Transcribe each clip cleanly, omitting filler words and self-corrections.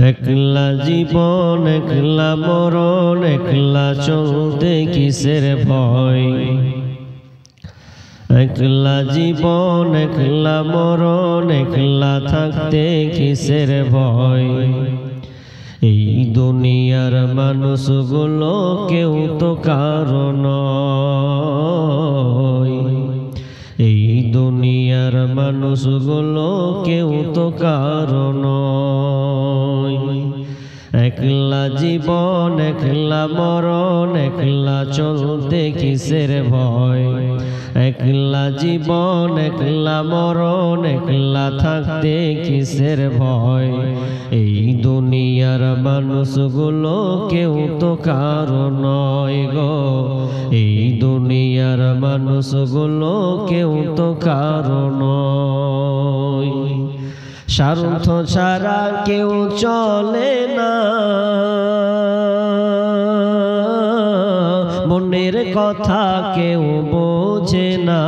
একলা জীবন একলা মরণ একলা চলতে কিসের ভয় একলা জীবন একলা মরণ একলা থাকতে কিসের ভয় এই দুনিয়ার মানুষগুলো কেউ তো কারো নয় এই দুনিয়ার মানুষগুলো কেউ তো কারো নয় একলা জীবন একলা মরণ একলা চলতে কিসের ভয় একলা জীবন একলা মরণ একলা থাকতে কিসের ভয় এই দুনিয়ার মানুষগুলো কেউ তো কারো নয় গো এই দুনিয়ার মানুষগুলো কেউ তো কারো নয় স্বার্থ ছাড়া কেউ চলে না মনের কথা কেউ বোঝে না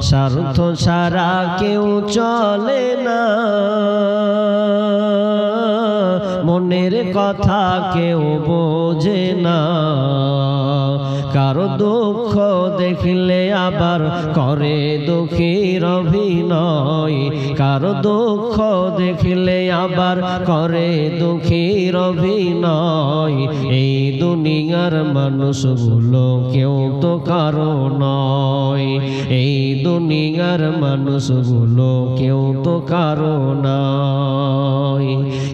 স্বার্থ ছাড়া কেউ চলে না মনের কথা কেউ বোঝে না কারো দুঃখ দেখলে আবার করে দুঃখীর অভিনয় কারো দুঃখ দেখলে আবার করে দুঃখীর অভিনয় এই দুনিয়ার মানুষগুলো কেউ তো কারো নয় এই দুনিয়ার মানুষগুলো কেউ তো কারো নয়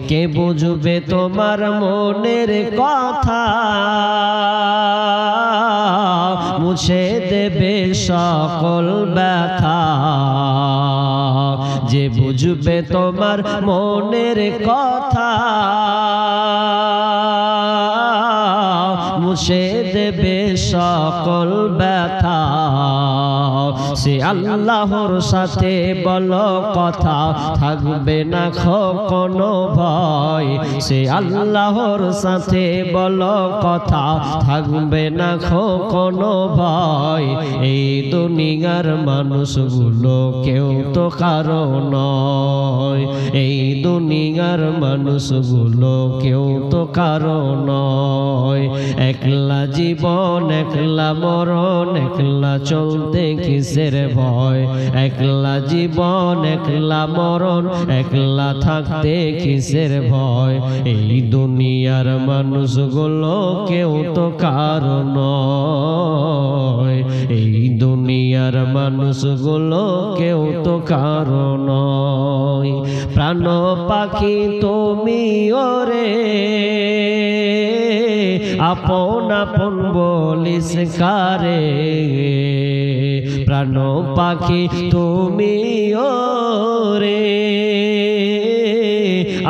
কে বুঝবে তোমার মনের কথা মুছে দেবে সকল ব্যথা যে বুঝবে তোমার মনের কথা মুছে দেবে সকল ব্যথা সে আল্লাহর সাথে বলো কথা থাকবে না কোনো ভয় সে আল্লাহর সাথে বলো কথা থাকবে না কোনো ভয় এই দুনিয়ার মানুষগুলো কেউ তো কারো নয় এই দুনিয়ার মানুষগুলো কেউ তো কারো নয় একলা জীবন একলা মরণ একলা চলতে কিসের ভয় একলা জীবন একলা মরণ একলা থাকতে কিসের ভয় এই দুনিয়ার মানুষগুলো কেউ তো কারো নয় এই দুনিয়ার মানুষগুলো কেউ তো কারো নয় প্রাণ পাখি তুমি ওরে আপন আপন বলিস কারে প্রাণ পাখি তুমি ওরে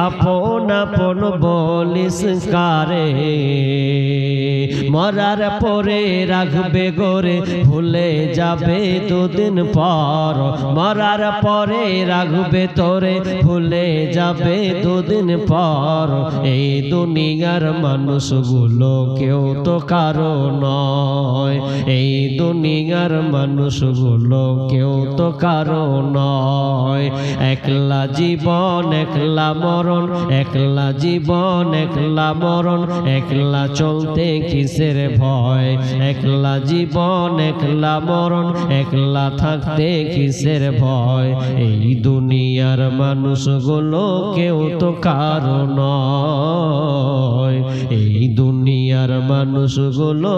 আপন আপন বলিস কারে মরার পরে রাখবে গোরে ভুলে যাবে দুদিন পর মরার পরে রাখবে তোরে ভুলে যাবে দুদিন পর এই দুনিয়ার মানুষগুলো কেউ তো কারো নয় এই দুনিয়ার মানুষগুলো কেউ তো কারো নয় একলা জীবন একলা মরণ একলা জীবন একলা মরণ একলা চলতে কিসের ভয় একলা জীবন একলা মরণ একলা থাকতে কিসের ভয় এই দুনিয়ার মানুষগুলো কেউ তো কারো নয় এই দুনিয়ার মানুষগুলো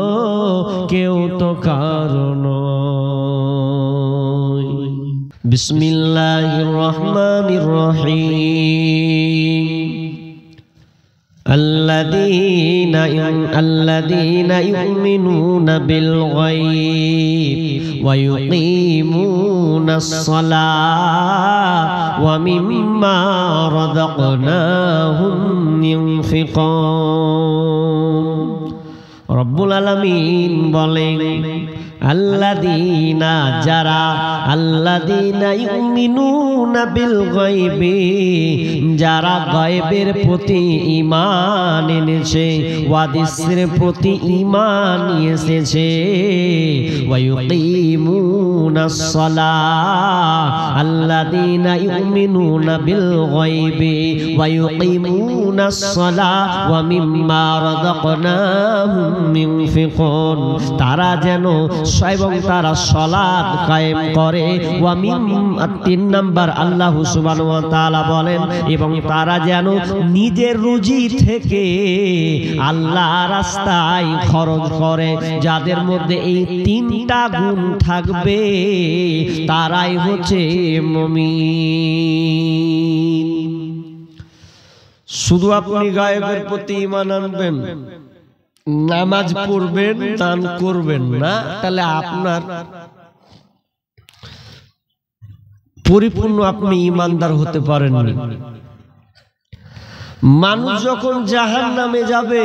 কেউ তো কারো নয় বিসমিল্লাহির রহমানির রহিম الذين يؤمنون بالغيب ويقيمون الصلاة ومما رزقناهم ينفقون রব্বুল আলামিন বলেন আল্লাযীনা যারা আল্লাযীনা ইউমিনুনা বিল গায়বি যারা গায়বের প্রতি ঈমান এনেছে ওয়াদিসের প্রতি ঈমান এসেছে ওয়া ইউকিমুনাস সালাহ আল্লাযীনা ইউমিনুনা বিল গায়বি ওয়া ইউকিমুনাস সালাহ ওয়া মিম্মা রাযাকনাহুম ইউনফিকুন তারা যেন এবং তারা সালাত কায়েম করে ওয়া মিম 3 নাম্বার আল্লাহ সুবহানাহু ওয়া তাআলা বলেন এবং তারা যেন নিজের রুজি থেকে আল্লাহর রাস্তায় খরচ করে যাদের মধ্যে এই 3টা গুণ থাকবে তারাই হচ্ছে মুমিন। শুধু আপনি গায়েবের প্রতি ঈমান আনবেন নামাজ পড়বেন দান করবেন না তাহলে আপনার পরিপূর্ণ আপনি ঈমানদার হতে পারেননি। মানুষ যখন জাহান্নামে যাবে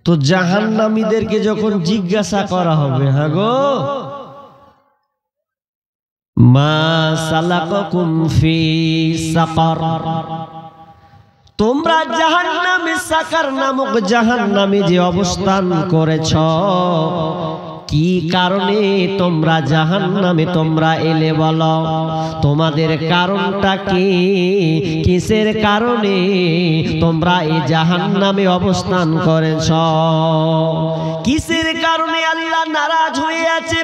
তো জাহান্নামীদেরকে যখন জিজ্ঞাসা করা হবে হ্যাঁ গো মা সালাকাকুম ফি সাকার তোমরা জাহান্নামে সাকার নামক জাহান্নামে যে অবস্থান করেছ কি কারণে তোমরা জাহান্নামে তোমরা এলে বলো তোমাদের কারণটা কি কিসের কারণে তোমরা এই জাহান্নামে অবস্থান করেছ কিসের কারণে আল্লাহ নারাজ হয়ে আছে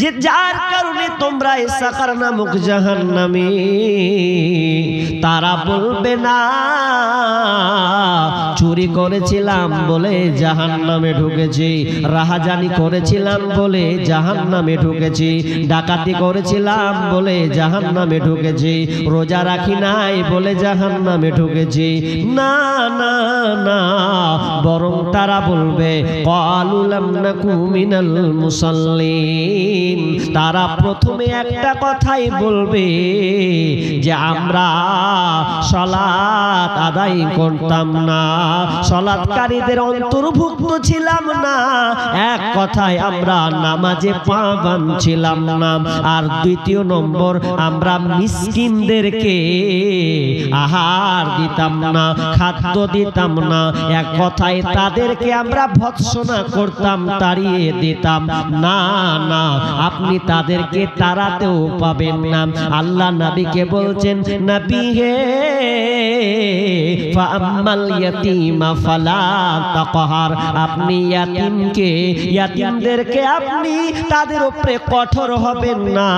যে যার কারণে তোমরা এই সাকার নামক জাহান্নামে তারা বলবে না চুরি করেছিলাম বলে জাহান্নামে ঢুকেছি রাহাজানি করেছিলাম বলে জাহান্নামে ঢুকেছি ডাকাতি করেছিলাম বলে জাহান্নামে ঢুকেছি রোজা রাখি নাই বলে জাহান্নামে ঢুকেছি না না না বরং তারা বলবে ক্বালু লাম নাকু মিনাল মুসাল্লিন তারা প্রথমে একটা কথাই বলবে যে আমরা সালাত আদায় করতাম না সালাতকারীদের অন্তর্ভুক্ত ছিলাম না এক কথায় আমরা নামাজে পা বাঁধছিলাম না আর দ্বিতীয় নম্বর আমরা মিসকিনদেরকে আহার দিতাম না খাদ্য দিতাম না এক কথায় তাদেরকে আমরা ভৎসনা করতাম তাড়িয়ে দিতাম না না আপনি তাদেরকে তাড়াতেও পাবেন না আল্লাহ নবীকে বলছেন নবী হে ফাআম্মাল ইয়াতীমা ফালা তাকহার আপনি ইয়াতীমকে ইয়াতীমদেরকে আপনি তাদের উপরে কঠোর হবেন না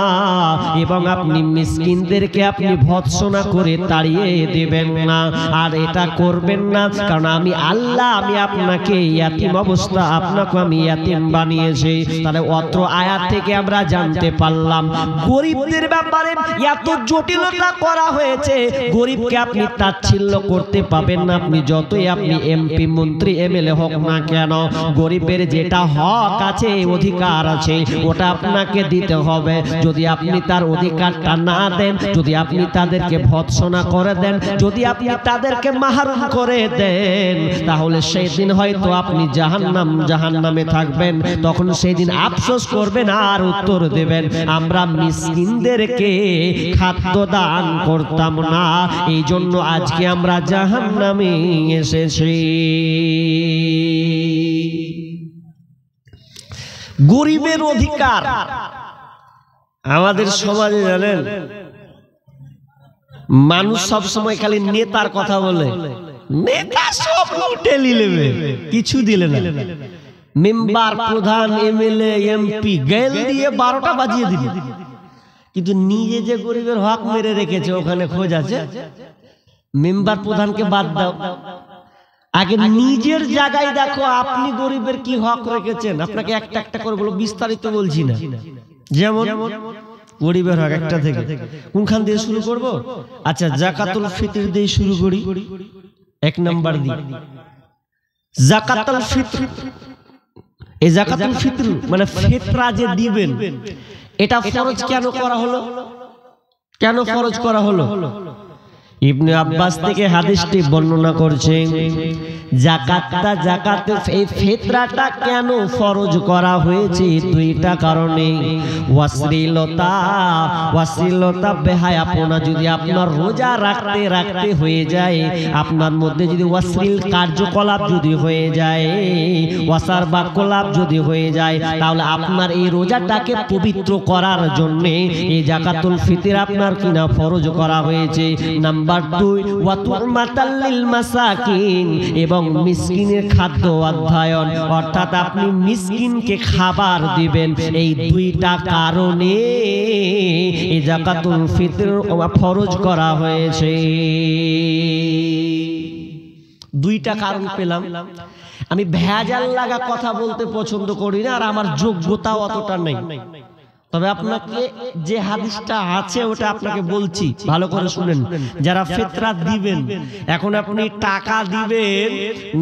এবং আপনি মিসকিনদেরকে আপনি ভৎসনা করে তাড়িয়ে দিবেন না আর এটা করবেন না কারণ আমি আল্লাহ আমি আপনাকে ইয়াতীম অবস্থা আপনাকে আমি ইয়াতীম বানিয়েছি তাহলে অত্র আয়াত থেকে আমরা জানতে পারলাম গরিবদের ব্যাপারে এত জটিলতা করা হয়েছে গরিবকে আপনি তাচ্ছিল্য করতে পাবেন না আপনি যতই আপনি এমপি মন্ত্রী এমএলএ হোক না কেন গরিবের যেটা হক আছে অধিকার আছে ওটা আপনাকে দিতে হবে যদি আপনি তার অধিকারটা না দেন যদি আপনি তাদেরকে ভৎসনা করে দেন যদি আপনি তাদেরকে মাহরুম করে দেন তাহলে সেই দিন হয়তো আপনি জাহান্নামে থাকবেন তখন সেই দিন আফসোস করবেন আর উত্তর দেবেন আমরা মিসকিনদেরকে খাদ্য দান করতাম না এই জন্য আজকে আমরা জাহান্নামে এসেছি গরিবের অধিকার আমাদের সমাজে জানেন মানুষ সব সময় খালি নেতার কথা বলে নেতা সব লুটে নিলেবে কিছু দিলে না মেম্বার প্রধান এমএলএ এমপি গেল দিয়ে 12টা বাজিয়ে দিল কিন্তু নিজে যে গরিবের হক মেরে রেখেছে ওখানে খোঁজ আছে মেম্বার প্রধানকে বাদ দাও আগে নিজের জায়গায় দেখো আপনি গরিবের কি হক রেখেছেন আপনাকে একটা একটা করে বলো বিস্তারিত বলছি না যেমন গরিবের হক একটা থেকে কোনখান দিয়ে শুরু করব আচ্ছা যাকাতুল ফিতর দিয়ে শুরু করি এক নাম্বার দি যাকাতুল ফিতর এই যাকাতুল ফিতর মানে ফিতরা যে দিবেন এটা ফরজ কেন করা হলো কেন ফরজ করা হলো ইবনে আব্বাস থেকে হাদিসটি বর্ণনা করছেন, যাকাতটা যাকাতে এই ফিতরাটা কেন ফরজ করা হয়েছে? দুইটা কারণে। ওয়াসিলতা বেহায়াপনা যদি আপনার রোজা রাখতে রাখতে হয়ে যায়, আপনার মধ্যে যদি ওয়াসিল কার্যকলাপ যদি হয়ে যায়, ওয়াসার বাক্যলাপ যদি হয়ে যায়, তাহলে আপনার এই রোজাটাকে পবিত্র করার জন্য এই যাকাতুল ফিতর আপনার কিনা ফরজ করা হয়েছে। নাম্বার 2, ওয়া তুরমাতাল লিল মাসাকিন, এবং মিসকিনের খাদ্য অধ্যয়ন, অর্থাৎ আপনি মিসকিনকে খাবার দিবেন। এই দুইটা কারণে এই যাকাতুল ফিতর ফরজ করা হয়েছে। দুইটা কারণ পেলাম। আমি ভেজাল লাগা কথা বলতে পছন্দ করি না, আর আমার যোগ্যতা অতটা নেই। তবে আপনাকে যে হাদিসটা আছে ওটা আপনাকে বলছি, ভালো করে শুনেন। যারা ফিতরা দিবেন, এখন আপনি টাকা দিবেন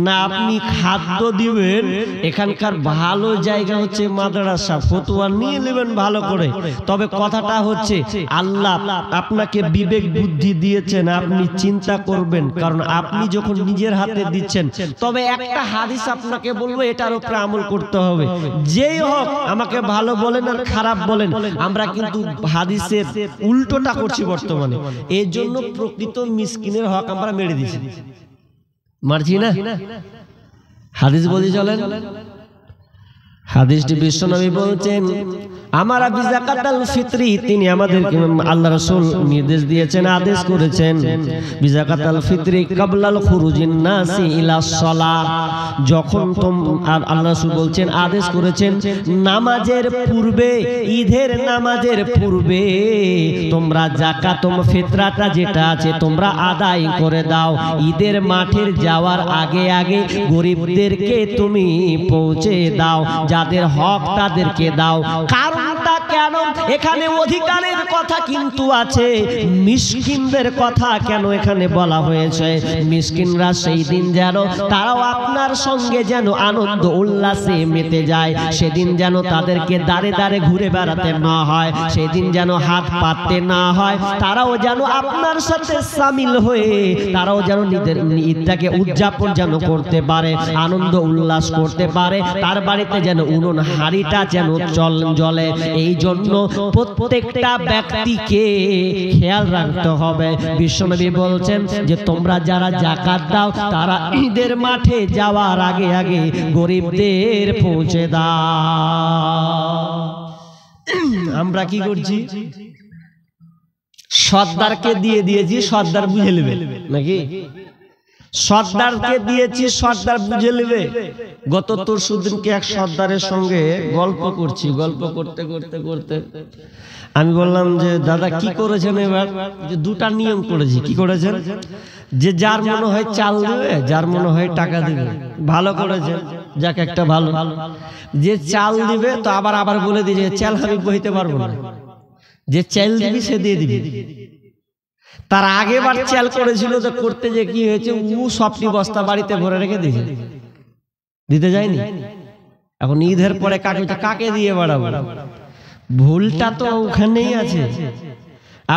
না আপনি খাদ্য দিবেন, এখানকার ভালো জায়গা হচ্ছে মাদ্রাসা। ফতোয়া নিয়ে নেবেন ভালো করে। তবে কথাটা হচ্ছে, আল্লাহ আপনাকে বিবেক বুদ্ধি দিয়েছেন, আপনি চিন্তা করবেন, কারণ আপনি যখন নিজের হাতে দিচ্ছেন। তবে একটা হাদিস আপনাকে বলবো, এটার উপরে আমল করতে হবে। যেই হোক, আমাকে ভালো বলেন আর খারাপ বলেন, আমরা কিন্তু হাদিসের উল্টোটা করছি বর্তমানে। এর জন্য প্রকৃত মিসকিনের হক আমরা মেরে দিছি, মারছি না। হাদিস বলি চলেন। হাদিসটি বিশ্বনবী বলছেন, আমারা বিযাকাতুল ফিতরি, তিনি আমাদেরকে আল্লাহ রাসূল নির্দেশ দিয়েছেন, আদেশ করেছেন, বিযাকাতুল ফিতরি ক্বাবলাল খুরুজিন নাসি ইলা সালাহ। যখন আর আল্লাহ রাসূল বলছেন, আদেশ করেছেন, নামাজের পূর্বে, ঈদের নামাজের পূর্বে তোমরা যাকাত ফিতরাটা যেটা আছে তোমরা আদায় করে দাও। ঈদের মাঠের যাওয়ার আগে আগে গরিবদেরকে তুমি পৌঁছে দাও, যাদের হক তাদেরকে দাও। কারণটা কেন? এখানে অধিকারের কথা কিন্তু আছে, মিসকিনদের কথা কেন এখানে বলা হয়েছে? মিসকিনরা সেই দিন যেন তারাও আপনার সঙ্গে যেন আনন্দ উল্লাসে মেতে যায়, সেদিন যেন তাদেরকে দাঁড়ে দাঁড়ে ঘুরে বেড়াতে না হয়, সেদিন যেন হাত পাততে না হয়, তারাও যেন আপনার সাথে সামিল হয়ে তারাও যেন নিজের ঈদটাকে উদযাপন যেন করতে পারে, আনন্দ উল্লাস করতে পারে, তার বাড়িতে যেন উনুন হাড়িটা যেন জ্বলে। এই জন্য প্রত্যেকটা ব্যক্তিকে খেয়াল রাখতে হবে। বিশ্বনবী বলছেন যে তোমরা যারা যাকাত দাও তারা ঈদের মাঠে যাওয়ার আগে আগে গরিবদের পৌঁছে দাও। আমরা কি করছি? সর্দারকে দিয়ে দিয়েছি, সর্দার বুঝে নেবে নাকি? সর্দারকে দিয়েছি, সর্দার বুঝে নেবে। গত পরশুদিনকে এক সর্দারের সঙ্গে গল্প করছি, গল্প করতে করতে করতে আমি বললাম যে দাদা কি করেছেন এবার? যে দুটা নিয়ম করেছি। কি করেছেন? যে যার মনে হয় চাল দেবে, যার মনে হয় টাকা দেবে। ভালো করেছেন, যাক একটা ভালো। যে চাল দিবে তো আবার আবার বলে দিয়েছে চাল আমি বইতে পারবো না, যে চাল দিবি সে দিয়ে দিবি। তার আগেবার চাল করেছিল, তো করতে যে কি হয়েছে, ও সবটি বস্তা বাড়িতে ভরে রেখে দিয়েছে, দিতে যায়নি। এখন ঈদের পরে কাকে দিয়ে বাড়াবো? ভুলটা তো ওখানেই আছে।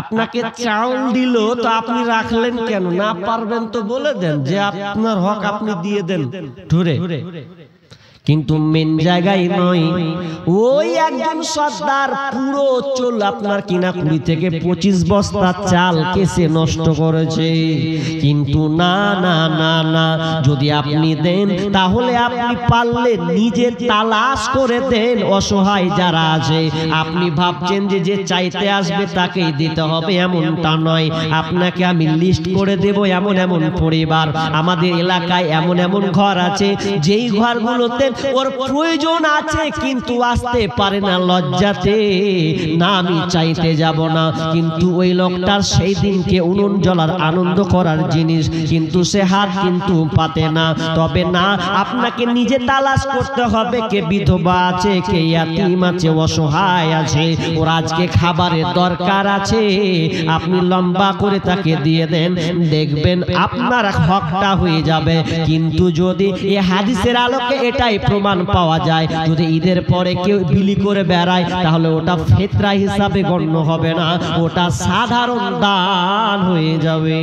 আপনাকে চাউল দিল তো আপনি রাখলেন কেন? না পারবেন তো বলে দেন যে আপনার হক আপনি দিয়ে দেন ধরে। কিন্তু মেন জায়গায় নয়। ওই একজন সর্দার পুরো চুল আপনার কিনা 20 থেকে 25 বস্তা চাল কেসে নষ্ট করেছে। কিন্তু না না না না, যদি আপনি দেন তাহলে আপনি পারলে নিজে তালাশ করে দেন অসহায় যারা আছে। আপনি ভাবছেন যে যে চাইতে আসবে তাকেই দিতে হবে, এমনটা নয়। আপনাকে আমি লিস্ট করে দেব এমন এমন পরিবার আমাদের এলাকায়, এমন এমন ঘর আছে যেই ঘরগুলোতে ওর প্রয়োজন আছে কিন্তু আসতে পারে না লজ্জাতে, না আমি চাইতে যাব না। কিন্তু ওই লোকটার সেই দিনকে উনুন জ্বলার আনন্দ করার জিনিস, কিন্তু সে হাত কিন্তু পাতে না। তবে না, আপনাকে নিজে তালাশ করতে হবে কে বিধবা আছে, কে ইয়াতিম আছে, অসহায় আছে, ওর আজকে খাবারের দরকার আছে। আপনি লম্বা করে তাকে দিয়ে দেন, দেখবেন আপনার হকটা হয়ে যাবে। কিন্তু যদি এই হাদিসের আলোকে এটাই প্রমাণ পাওয়া যায়। যদি ঈদের পরে কেউ বিলি করে বেড়ায় তাহলে ওটা ফিতরা হিসাবে গণ্য হবে না, ওটা সাধারণ দান হয়ে যাবে।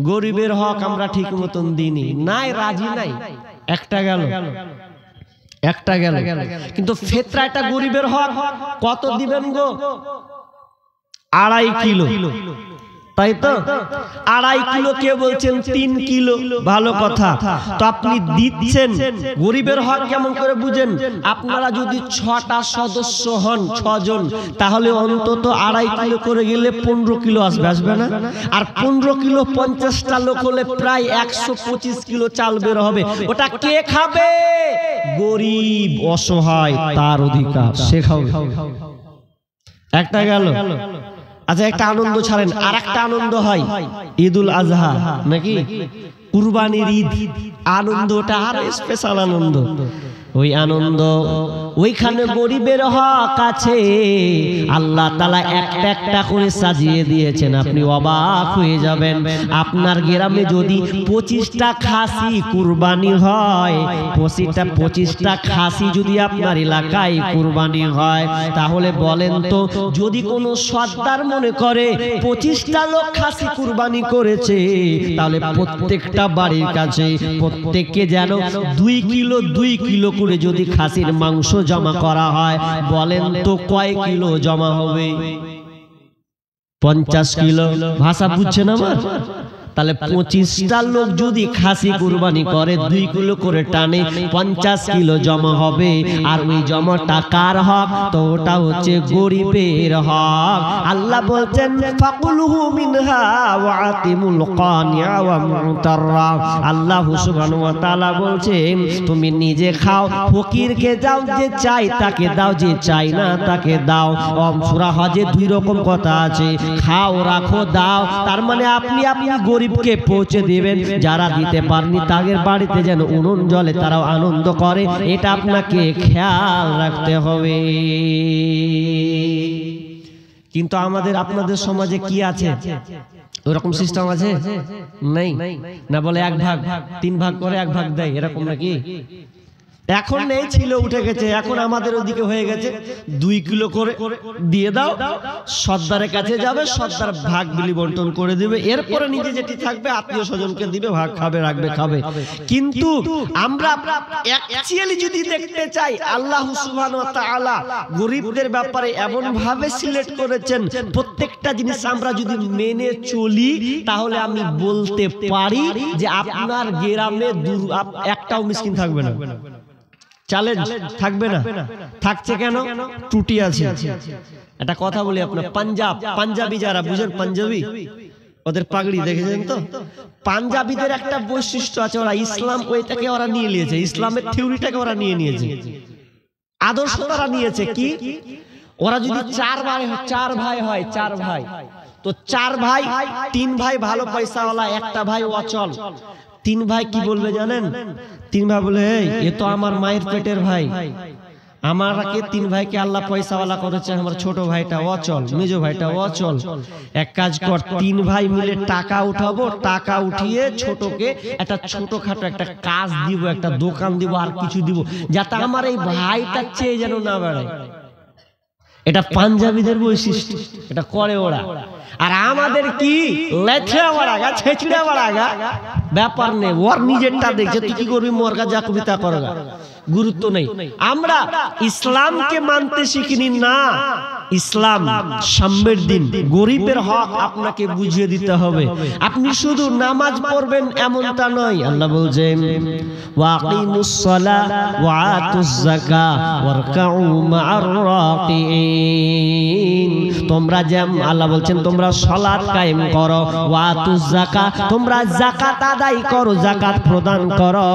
গরিবের হক আমরা ঠিক মতন দিইনি, নাই রাজি নাই, একটা গেল একটা গেল। কিন্তু ফিতরা এটা গরিবের হক, কত দিবেন গো? 2.5 কিলো, তাই তো? 2.5 কিলো, কে বলছেন 3 কিলো, ভালো কথা। তো আপনি দিচ্ছেন, গরিবের হক কেমন করে বুঝেন? আপনারা যদি 6টা সদস্য হন, 6 জন, তাহলে অন্তত 2.5 কিলো করে গেলে 15 কিলো আসবে, আসবে না? আর 15 কিলো 50টা লোক হলে প্রায় 125 কিলো চাল বের হবে। ওটা কে খাবে? গরিব অসহায়, তার অধিকার, সে খাবে। একটা গেল। আচ্ছা, একটা আনন্দ ছাড়েন, আর একটা আনন্দ হয় ঈদুল আজহা, নাকি কুরবানির ঈদ, আনন্দটা আরো স্পেশাল আনন্দ। ওই আনন্দ, ওইখানে গরিবের হক আছে, আল্লাহ তাআলা একটা একটা করে সাজিয়ে দিয়েছেন, আপনি অবাক হয়ে যাবেন। আপনার গ্রামে যদি 25টা খাসি কুরবানি হয়, 25টা খাসি যদি আপনার এলাকায় কুরবানি হয়, তাহলে বলেন তো, যদি কোনো সর্দার মনে করে 25টা লোক খাসি কুরবানি করেছে, তাহলে প্রত্যেকটা বাড়ির কাছে প্রত্যেককে যেন 2 কিলো করে যদি খাসির মাংস জমা করা হয়, বলেন তো কয় কিলো জমা হবে? 50 কিলো। ভাষা বুঝছেন আমার? তাহলে 25টা লোক যদি খাসি কুরবানি করে, 2 কিলো করে টানে, 50 কিলো জমা হবে। আর ওই জমা টাকার হক, তো ওটা হচ্ছে গরিবের হক। আল্লাহ বলছেন ফাকুলহু মিনহা ওয়া আতিমুল কানিয়া ওয়া মুতাররা। আল্লাহ সুবহানাহু ওয়া তাআলা বলছেন, তুমি নিজে খাও, ফকিরকে দাও, যে চাই তাকে দাও, যে চাই না তাকে দাও। সূরা হজে 2 রকম কথা আছে, খাও, রাখো, দাও। তার মানে আপনি গরিবকে পৌঁছে দিবেন, যারা দিতে পারেনি তাদের বাড়িতে যেন উনুন জ্বলে, তারাও আনন্দ করে, এটা আপনাকে খেয়াল রাখতে হবে। কিন্তু আমাদের আপনাদের সমাজে কি আছে? ওরকম সিস্টেম আছে? নেই না, বলে 1 ভাগ 3 ভাগ করে 1 ভাগ দেয়, এরকম নাকি? এখন নেই, ছিল, উঠে গেছে। এখন আমাদের ওদিকে হয়ে গেছে 2 কিলো করে দিয়ে দাও, সর্দারের কাছে যাবে, সর্দার ভাগ বিলি বন্টন করে দিবে, এরপরে নিজে যেটি থাকবে আত্মীয় স্বজনকে দিবে, ভাগ খাবে, রাখবে, খাবে। কিন্তু আমরা অ্যাকচুয়ালি যদি দেখতে চাই, আল্লাহ সুবহানাহু ওয়া তাআলা গরিবদের ব্যাপারে এমন ভাবে সিলেক্ট করেছেন, প্রত্যেকটা জিনিস আমরা যদি মেনে চলি, তাহলে আমি বলতে পারি যে আপনার গ্রামে একটাও মিসকিন থাকবে না। চ্যালেঞ্জ থাকবে না। থাকছে কেন? ত্রুটি আছে। একটা কথা বলি, আপনার পাঞ্জাবি যারা বুঝেন, পাঞ্জাবি, ওদের পাগড়ি দেখেছেন তো? পাঞ্জাবিদের একটা বৈশিষ্ট্য আছে, ওরা ইসলাম ওইটাকে ওরা নিয়ে নিয়েছে, ইসলামের থিওরিটাকে ওরা নিয়ে নিয়েছে, আদর্শ তারা নিয়েছে। কি? ওরা যদি 4 ভাই হয়, 4 ভাই, তো 4 ভাই, 3 ভাই ভালো পয়সাওয়ালা, একটা ভাই অচল। 3 ভাই কি বলবে জানেন? 3 ভাই বলে, এ তো আমার মায়ের পেটের ভাই, আমাকে 3 ভাইকে আল্লাহ পয়সাওয়ালা করেছে, আমার ছোট ভাইটা অচল, মেজো ভাইটা অচল। এক কাজ কর, 3 ভাই মিলে টাকা উঠাবো, টাকা উঠিয়ে ছোটকে একটা ছোটখাটো একটা কাজ দিব, একটা দোকান দিব, আর কিছু দিব, যাতে আমার এই ভাইটা চেয়ে যেন না বেড়ায়। এটা পাঞ্জাবিদের বৈশিষ্ট্য, এটা করে ওরা। আর আমাদের কি লেছড়া বাড়াগা, ছেছড়া বাড়াগা, ব্যাপার নেই, ওর নিজেরটা দেখছে, তুই কি করবি, মোরগা যা করবি তা করগা, গুরুত্ব নেই। আমরা ইসলামকে মানতে শিখিনি না। ইসলাম সাম্যের দিন, গরিবের হক আপনাকে বুঝিয়ে দিতে হবে। আপনি শুধু নামাজ পড়বেন এমনটা নয়। আল্লাহ বলছেন ওয়াকিমুস সালাহ ওয়া আতুজ যাকাহ ওয়ারকাউ মা'আর রাকিঈন। তোমরা যেমন, আল্লাহ বলছেন তোমরা সালাত কায়েম করো, ওয়া আতুজ যাকাহ, তোমরা যাকাত আদায় করো, যাকাত প্রদান করো,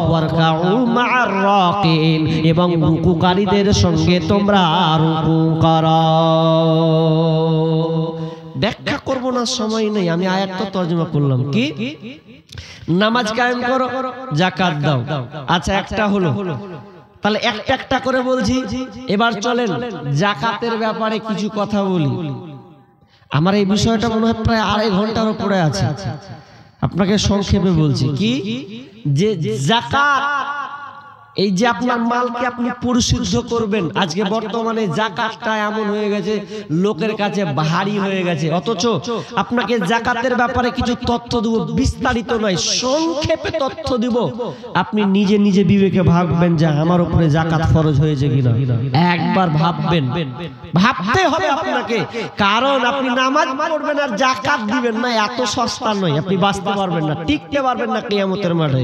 ওয়ারকাউ মা'আর রাকিঈন, এবং রুকুকারীদের সঙ্গে তোমরা রুকু করো। ব্যাখ্যা করব না, সময় নেই, আমি আয়াতটা তরজমা করলাম। কি? নামাজ কায়েম করো, যাকাত দাও। আচ্ছা, একটা হলো, তাহলে একটা একটা করে বলছি। এবার চলেন যাকাতের ব্যাপারে কিছু কথা বলি। আমার এই বিষয়টা মনে হয় প্রায় 2.5 ঘন্টার উপরে আছে। আপনাকে সংক্ষেপে বলছি কি, যে যাকাত, এই যে আপনার মালকে আপনি পরিশুদ্ধ করবেন। আজকে বর্তমানে যাকাতটা এমন হয়ে গেছে, লোকের কাছে ভারী হয়ে গেছে, অথচ আপনাকে যাকাতের ব্যাপারে কিছু তথ্য দেব, বিস্তারিত নয়, সংক্ষেপে তথ্য দিব। আপনি নিজে নিজে বিবেকে ভাববেন যে আমার উপরে যাকাত ফরজ হয়েছে কিনা। একবার ভাববেন, ভাবতে হবে আপনাকে, কারণ আপনি নামাজ পড়বেন আর যাকাত দিবেন না, এত সস্তা নয়। আপনি বাঁচতে পারবেন না, টিকতে পারবেন না কিয়ামতের মাঠে।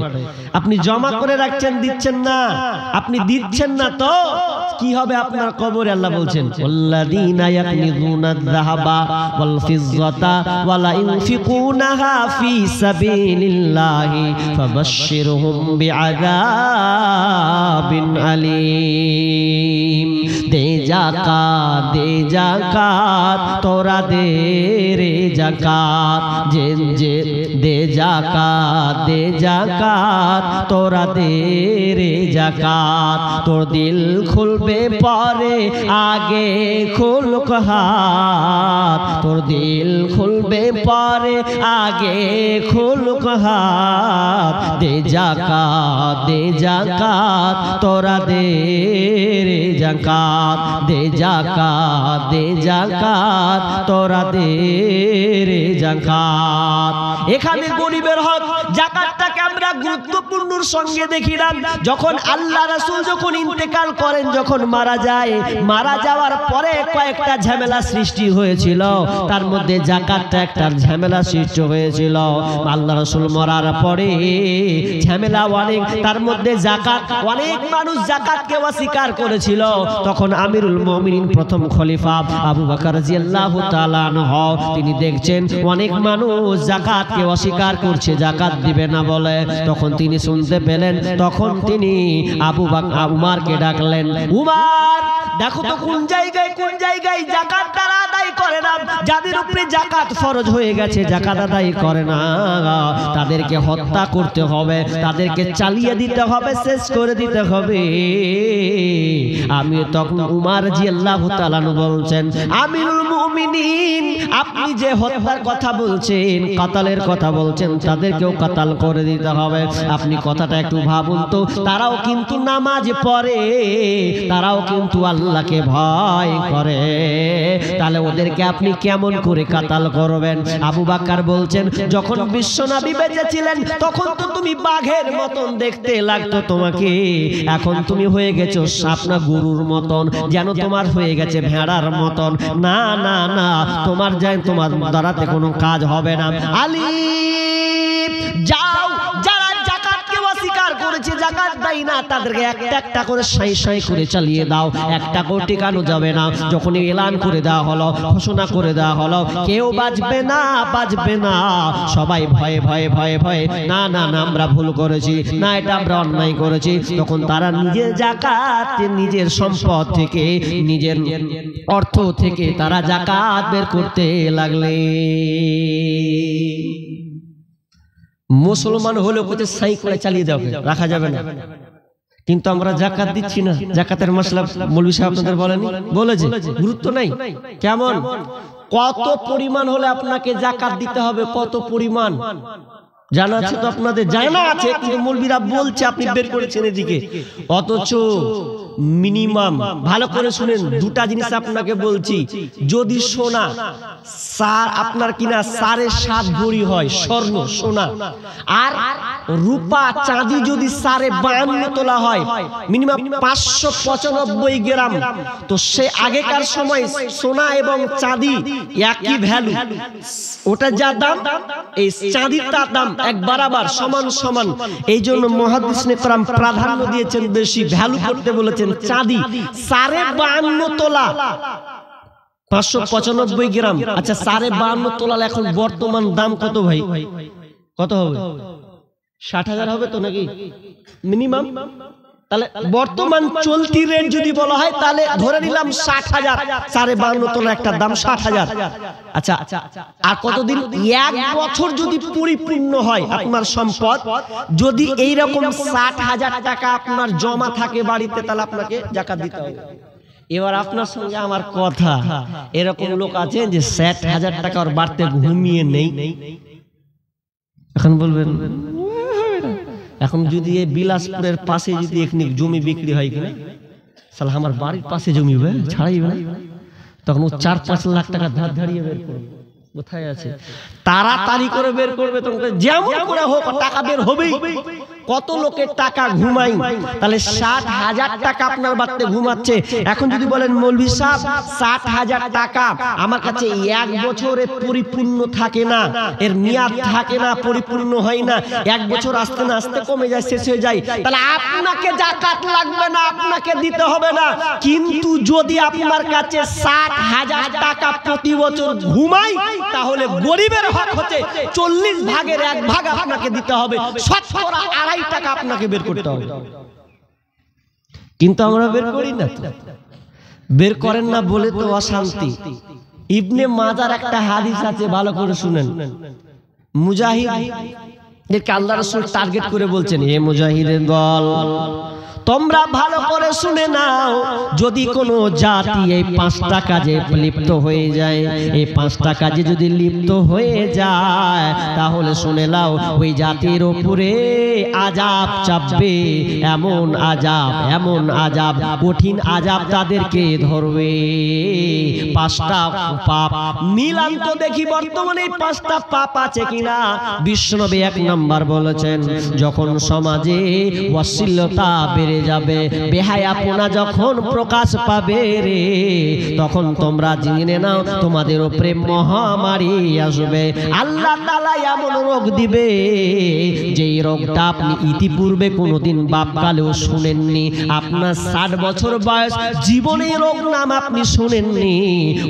আপনি জমা করে রাখছেন, দিচ্ছেন না, আপনি দিচ্ছেন না, তো কি হবে আপনার কবরে? আল্লাহ বলছেন, ওয়াল্লাযীনা ইয়াকনিজুনায যাহাবা ওয়াল ফিজ্জাতা ওয়া লা ইউনফিকুনাহা ফী সাবিলিল্লাহি ফাবাশশিরহুম বিআযাবিন আলীম। দে যাকাত, দে যাকাত, তোরা দে রে যাকাত, যে যে দে যাকাত, দে যাকাত, তোরা দে রে যাকাত। তোর দিল খুলবে পরে, আগে খুলুক হাত। তোর দিল খুলবে পরে, আগে খুলুক হাত। দে যাকাত, দে যাকাত, তোরা দে রে যাকাত। দে যাকাত, দে যাকাত, তোরা দে রে যাকাত। এখানে গরিবের হক, যাকাতটাকে আমরা গুরুত্বপূর্ণর সঙ্গে দেখি না। যখন আল্লাহ রাসূল যখন ইন্তেকাল করেন, যখন মারা যায়, মারা যাওয়ার পরে কয়েকটা ঝামেলা সৃষ্টি হয়েছিল, তার মধ্যে যাকাতটা একটা ঝামেলা সৃষ্টি হয়েছিল। আল্লাহ রাসূল মরার পরে ঝামেলা অনেক, তার মধ্যে যাকাত, অনেক মানুষ যাকাতকে অস্বীকার করেছিল। তখন আমিরুল মুমিনিন প্রথম খলিফা আবু বকর রাদিয়াল্লাহু তাআলা আনহু, তিনি দেখছেন অনেক মানুষ যাকাতকে অস্বীকার করছে, যাকাত দিবে না বলে। তখন তিনি শুনতে পেলেন, তখন তিনি আবু বকর উমরকে ডাকলেন, উমর দেখো তো কোন জায়গায় যাকাত তারা আদায় করে না, যাদের উপরে যাকাত ফরজ হয়ে গেছে যাকাত আদায় করে না, তাদেরকে হত্যা করতে হবে, তাদেরকে চালিয়ে দিতে হবে, শেষ করে দিতে হবে। আমি তখন উমর রাদিয়াল্লাহু তাআলা বলছেন, আমিরুল মুমিনিন, আপনি যে হত্যার কথা বলছেন, কাতালের কথা বলছেন, তাদেরকেও কাতাল করে দিতে হবে। আপনি কথাটা একটু ভাবুন তো, তারাও কিন্তু নামাজ পড়ে, তারাও কিন্তু আল্লাহকে ভয় করে, তাহলে ওদেরকে আপনি কেমন করে কাতাল করবেন? আবু বকর বলছেন, যখন বিশ্বনবী বেঁচে ছিলেন তখন তো তুমি বাঘের মতন দেখতে লাগতো তোমাকে, এখন তুমি হয়ে গেছো সাপনা গরুর মতন, যেন তোমার হয়ে গেছে ভেড়ার মতন। না না না, তোমার দ্বারাতে কোনো কাজ হবে না। আলী যাও, যারা যাকাতকে অস্বীকার করেছে, যাকাত দেয় না, তাদেরকে একটা একটা করে সাই সাই করে চালিয়ে দাও, একটা করে টিকানো যাবে না। যখন এলান করে দেওয়া হলো, ঘোষণা করে দেওয়া হলো, কেউ বাঁচবে না, বাঁচবে না, সবাই ভয়ে ভয়ে ভয়ে ভয়ে, না না না আমরা ভুল করেছি, না এটা আমরা অন্যায় করেছি। তখন তারা নিজের যাকাত, নিজের সম্পদ থেকে, নিজের অর্থ থেকে তারা যাকাত বের করতে লাগলে। মুসলমান হলেও বলছে সাই করে চালিয়ে যাবে, রাখা যাবে না। কিন্তু আমরা যাকাত দিচ্ছি না। যাকাতের মাসলা মৌলভী সাহেব আপনাদের বলেনি? বলেছে, গুরুত্ব নাই। কেমন, কত পরিমাণ হলে আপনাকে যাকাত দিতে হবে, কত পরিমাণ জানা আছে তো আপনাদের? জানা আছে, কিন্তু মৌলভীরা বলছে, আপনি বের করেছেন এদিকে, অথচ মিনিমাম, ভালো করে শুনেন, দুটা জিনিস আপনাকে বলছি। যদি সোনা আপনার কিনা 7.5 ভরি হয়, স্বর্ণ সোনা, আর রূপা চাঁদি যদি 52.5 তোলা হয়, মিনিমাম 595 গ্রাম, তো সে আগেকার সময় সোনা এবং চাঁদি একই ভ্যালু, ওটা যা দাম, এই চাঁদির তার দাম এক বরাবর, সমান সমান। এই জন্য মুহাদ্দিসিনে কেরাম প্রাধান্য দিয়েছেন, বেশি ভ্যালু করতে বলেছেন চাঁদি 52.5 তোলা, 595 গ্রাম। আচ্ছা 52.5 তোলা এখন বর্তমান দাম কত ভাই? কত হবে? 60,000 হবে তো নাকি মিনিমাম? তাহলে বর্তমান চলতি রেট যদি বলা হয়, তাহলে ধরে নিলাম 60,000, 52.5 তোলা একটা দাম 60,000। আচ্ছা, আর কতদিন? 1 বছর যদি পরিপূর্ণ হয় আপনার সম্পদ, যদি এইরকম 60,000 টাকা আপনার জমা থাকে বাড়িতে, তাহলে আপনাকে যাকাত দিতে হবে। এবার আপনার সঙ্গে আমার কথা, এরকম লোক আছে যে 60,000 টাকা ওর বাড়তে ঘুমিয়ে নেই, এখন বলবেন এখন যদি এই বিলাসপুরের পাশে যদি এখানে জমি বিক্রি হয় কিনা, সালা আমার বাড়ির পাশে জমি হবে ছাড়াইবে না, তখন ও 4-5 লাখ টাকা ধার ধারিয়ে বের করবে। কোথায় আছে? তাড়াতাড়ি করে বের করবে, তখন যেমন করে হোক টাকা বের হবেই। কত লোকের টাকা ঘুমাই, তাহলে 60,000 টাকা আপনার বাড়িতে ঘুমাচ্ছে। এখন যদি বলেন মৌলভী সাহেব 60,000 টাকা আমার কাছে 1 বছরে পরিপূর্ণ থাকে না, এর মেয়াদ থাকে না, পরিপূর্ণ হয় না, 1 বছর আস্তে না আস্তে কমে যায়, শেষ হয়ে যায়, তাহলে আপনাকে যাকাত লাগবে না, আপনাকে দিতে হবে না। কিন্তু যদি আপনার কাছে 60,000 টাকা প্রতি বছর ঘুমাই, তাহলে গরিবের হক হচ্ছে 40 ভাগের 1 ভাগ আপনাকে দিতে হবে, 2.5 টাকা আপনাকে বের করতে হবে। কিন্তু আমরা বের করি না, বের করেন না বলে তো অশান্তি। ইবনে মাজার একটা হাদিস আছে, ভালো করে শুনেন। মুজাহিদ এদেরকে আল্লাহ রাসূল টার্গেট করে বলছেন, হে মুজাহিদের দল, তোমরা ভালো করে শুনে নাও, যদি কোনো জাতি এই 5টা কাজে লিপ্ত হয়ে যায়, এই 5টা কাজে যদি লিপ্ত হয়ে যায়, তাহলে শুনে নাও ওই জাতির উপরে আযাব চাপবে, এমন আযাব, এমন আযাব, কঠিন আযাব তাদেরকে ধরবে। 5টা পাপ মিলান তো দেখি বর্তমানে 5টা পাপ আছে কিনা। বিশ্বনবী 1 নাম্বার বলেছেন, যখন সমাজে অশ্লীলতা বেড়ে যাবে, বেহায়াপনা যখন প্রকাশ পাবে রে, তখন তোমরা জেনে নাও তোমাদের উপরে মহামারী আসবে। আল্লাহ তাআলা এমন রোগ দিবে, যেই রোগটা আপনি ইতিপূর্বে কোনোদিন বাপকালেও শুনেননি। আপনার 60 বছর বয়স, জীবনে রোগ নাম আপনি শুনেননি,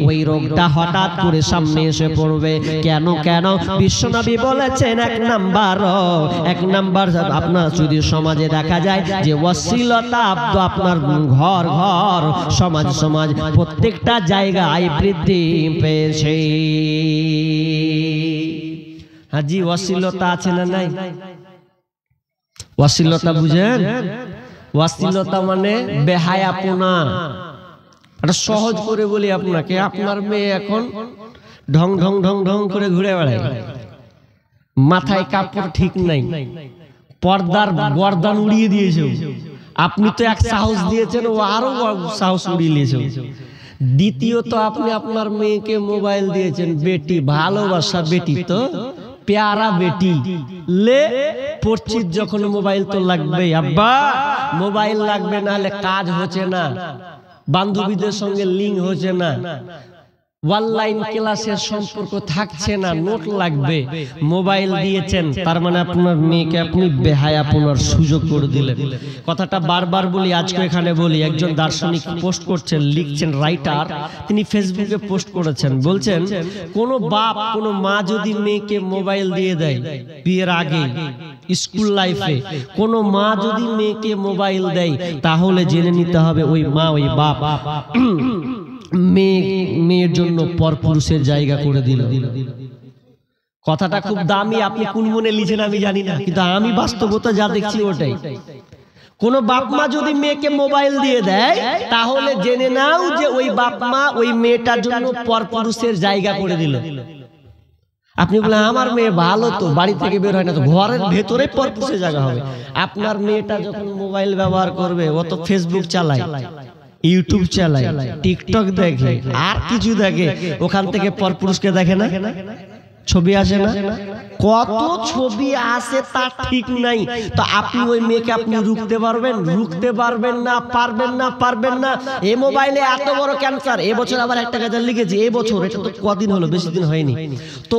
ওই রোগটা হঠাৎ করে সামনে এসে পড়বে। কেন কেন? বিশ্বনবী বলেছেন 1 নাম্বার, আপনার যদি সমাজে দেখা যায় যে অশ্লীলতা আপনার ঘর ঘর, সমাজ সমাজ, প্রত্যেকটা জায়গায় বৃদ্ধি পেয়েছে। হাজি অশ্লীলতা আছে না নাই? অশ্লীলতা বুঝেন? অশ্লীলতা মানে বেহায়াপনা। এটা সহজ করে বলি আপনাকে, আপনার মেয়ে এখন ঢং ঢং ঢং ঢং করে ঘুরে বেড়ায়, মাথায় কাপড় ঠিক নাই, পর্দার গর্দান উড়িয়ে দিয়েছে, আপনি তো এক সাহস দিয়েছেন, ও আরো সাহস উড়িয়ে নিয়েছে। দ্বিতীয়ত আপনি আপনার মেয়েকে মোবাইল দিয়েছেন, বেটি, ভালোবাসা বেটি, তো প্যারা বেটি, লে পড়ছি যখন মোবাইল তো লাগবে, আব্বা মোবাইল লাগবে, না হলে কাজ হচ্ছে না, বান্ধবীদের সঙ্গে লিঙ্ক হচ্ছে না, অনলাইন ক্লাসের সম্পর্ক থাকছে না, নোট লাগবে, মোবাইল দিয়েছেন, তার মানে আপনার মেয়েকে আপনি বেহায়াপনার সুযোগ করে দিলেন। কথাটা বারবার বলি, আজকে এখানে বলি। একজন দার্শনিক পোস্ট করছেন, লিখছেন, রাইটার, তিনি ফেসবুকে পোস্ট করেছেন, বলছেন কোন বাপ কোন মা যদি মেয়েকে মোবাইল দিয়ে দেয় বিয়ের আগে, স্কুল লাইফে কোন মা যদি মেয়েকে মোবাইল দেয়, তাহলে জেনে নিতে হবে ওই মা, ওই বাপ মেয়ের জন্য পরপুরুষের জায়গা করে দিল। কথাটা খুব দামি, আপনি কোন মনে লিখেন আমি জানি না, কিন্তু আমি বাস্তবতা যা দেখছি ওটাই। কোন বাপ মা যদি মেয়েকে মোবাইল দিয়ে দেয়, তাহলে জেনে নাও যে ওই বাপ মা ওই মেয়েটার জন্য পরপুরুষের জায়গা করে দিল। আপনি বলেন আমার মেয়ে ভালো, তো বাড়ি থেকে বের হয় না, তো ঘরের ভেতরে পরপুরুষের জায়গা হবে। আপনার মেয়েটা যখন মোবাইল ব্যবহার করবে, ও তো ফেসবুক চালায়, ইউটিউব চালায়, টিকটক দেখে, আর কিছু দেখে, ওখান থেকে পরপুরুষকে দেখে না, ছবি আসে না, কত ছবি আসে তা ঠিক নাই। তো আপনি ওই মেয়েকে আপনি রুখতে পারবেন? রুখতে পারবেন না, পারবেন না, পারবেন না। এই মোবাইলে এত বড় ক্যান্সার, এবছর আবার একটা গাজার লিখেছে, এবছর, এটা তো কদিন হলো, বেশি দিন হয়নি। তো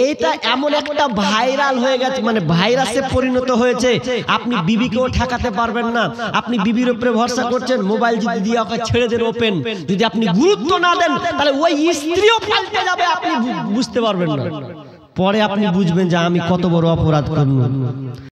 এইটা এমন একটা ভাইরাল হয়ে গেছে, মানে ভাইরাসে পরিণত হয়েছে, আপনি বিবিকেও ঠেকাতে পারবেন না। আপনি বিবির উপরে ভরসা করছেন, মোবাইল যদি দিয়ে ওকে ছেড়ে দেন ওপেন, যদি আপনি গুরুত্ব না দেন, তাহলে ওই স্ত্রীও পাল্টে যাবে, আপনি বুঝতে পারবেন না। পরে আপনি বুঝবেন যে আমি কত বড় অপরাধ করলাম।